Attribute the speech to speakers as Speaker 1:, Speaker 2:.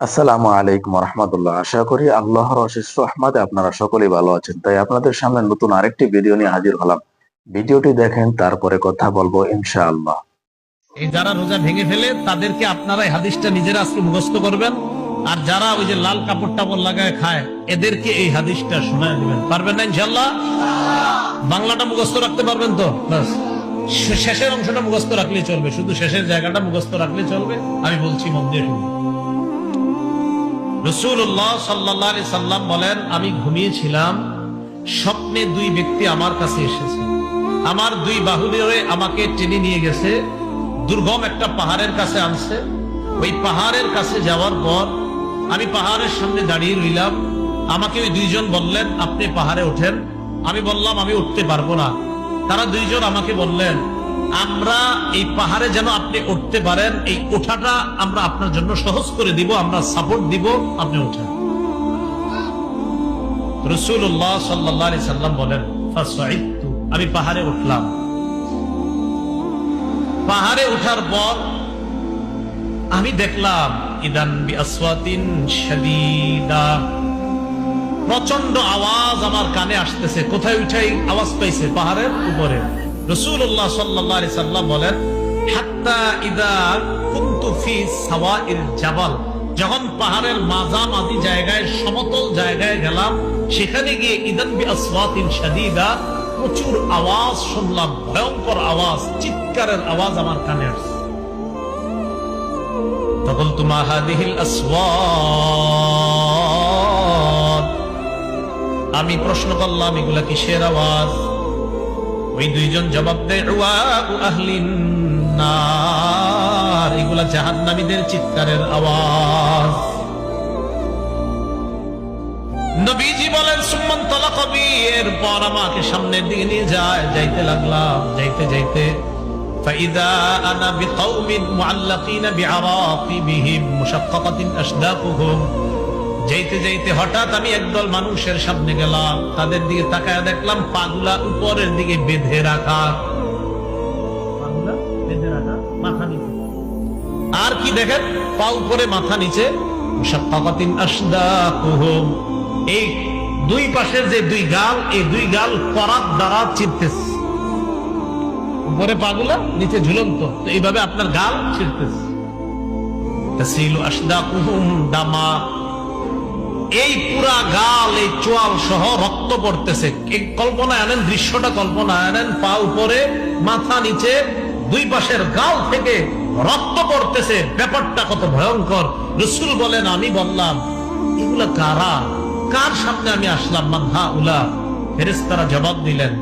Speaker 1: আসসালামু আলাইকুম রহমতুল্লাহ। আশা করি আল্লাহর অশেষ রহমতে আপনারা সকলেই ভালো আছেন। তাই আপনাদের সামনে নতুন আরেকটি ভিডিও নিয়ে হাজির হলাম। ভিডিওটি দেখেন, তারপরে কথা বলবো ইনশাআল্লাহ।
Speaker 2: এই যারা রোজা ভেঙে ফেলে তাদেরকে আপনারা এই হাদিসটা নিজেরা আজকে মুখস্থ করবেন, আর যারা ওই যে লাল কাপড় টাপড় লাগায় খায় এদেরকে এই হাদিসটা শোনায় দিবেন। পারবেন না ইনশাআল্লাহ? বাংলাটা মুখস্থ রাখতে পারবেন তো? বাস শেষের অংশটা মুখস্থ রাখলেই চলবে, শুধু শেষের জায়গাটা মুখস্থ রাখলেই চলবে। আমি বলছি মন দিয়ে শুনুন। রাসূলুল্লাহ সাল্লাল্লাহু আলাইহি সাল্লাম বলেন, আমি ঘুমিয়েছিলাম, স্বপ্নে দুই ব্যক্তি আমার কাছে এসেছে, আমার দুই বাহু ধরে আমাকে টেনে নিয়ে গেছে, দুর্গম একটা পাহাড়ের কাছে আনছে। ওই পাহাড়ের কাছে যাওয়ার পর আমি পাহাড়ের সামনে দাঁড়িয়ে রইলাম। আমাকে ওই দুইজন বললেন, আপনি পাহাড়ে ওঠেন। আমি বললাম, আমি উঠতে পারবো না। তারা দুইজন আমাকে বললেন, আমরা এই পাহাড়ে যেন আপনি উঠতে পারেন, এই ওঠাটা আমরা আপনার জন্য সহজ করে দিব, আমরা সাপোর্ট দিব, আপনি উঠেন। রাসূলুল্লাহ সাল্লাল্লাহু আলাইহি সাল্লাম বলেন, ফাসাইতু, আমি পাহাড়ে উঠলাম। পাহাড়ে ওঠার পর আমি দেখলাম ইদান বিআসওয়াতিন শাদীদা, প্রচন্ড আওয়াজ আমার কানে আসতেছে। কোথায় উঠাই আওয়াজ পাইছে? পাহাড়ের উপরে। রাসূলুল্লাহ সাল্লাল্লাহু আলাইহি সাল্লাম বলেন, হাত্তা ইদা কুনতু ফি সাওয়াইল জাবাল, যখন পাহাড়ের মাঝামাঝি জায়গায়, সমতল জায়গায় গেলাম, সেখানে গিয়ে ইদান বিআসওয়াতিন শাদীদা, প্রচুর আওয়াজ শুনলাম, ভয়ঙ্কর আওয়াজ, চিৎকারের আওয়াজ আমার কানে আসছে। তখন মা হাদিহিল আসওয়াত, আমি প্রশ্ন করলাম, এগুলা কিসের আওয়াজ? ওই দুইজন জবাব দেয়, আহলিন নার, এগুলা জাহান্নামীদের চিৎকারের আওয়াজ। নবীজি বলেন, সুম্মান তালাকা বি, এরপর আমাকে সামনের দিকে নিয়ে যাইতে লাগলাম। যাইতে যাইতে ফাইদা আনা বিকাউমিন মুআল্লাকিনা বিআরাকিবিহিম মুশাক্কাকাতিন আশদাকুহুম, যাইতে যাইতে হঠাৎ আমি একদল মানুষের সামনে গেলাম। তাদের দিকে তাকায় দেখলাম পাগুলা উপরের দিকে বেঁধে রাখা, পাগুলা বেঁধে রাখা, মাথা নিচে। আর কি দেখেন? পা উপরে মাথা নিচে। মুশাক্কাকাতিন আশদাকুহুম, এই দুই পাশের যে দুই গাল, এই দুই গাল করাত দ্বারা চিরতেছে। উপরে পাগুলা, নিচে ঝুলন্ত, তো এইভাবে আপনার গাল ছিঁড়তেছে। তাসিলু আশদাকুহুম দামা, এই পুরা গাল, এই চোয়াল সহ রক্ত পড়তেছে। কল্পনায় আনেন, দৃশ্যটা কল্পনায় আনেন, পা উপরে মাথা নিচে, দুই পাশের গাল থেকে রক্ত পড়তেছে। ব্যাপারটা কত ভয়ঙ্কর! রাসূল বলেন, আমি বললাম, এগুলা কারা? কার সামনে আমি আসলাম? মান হাউলা? ফেরেশতারা জবাব দিলেন,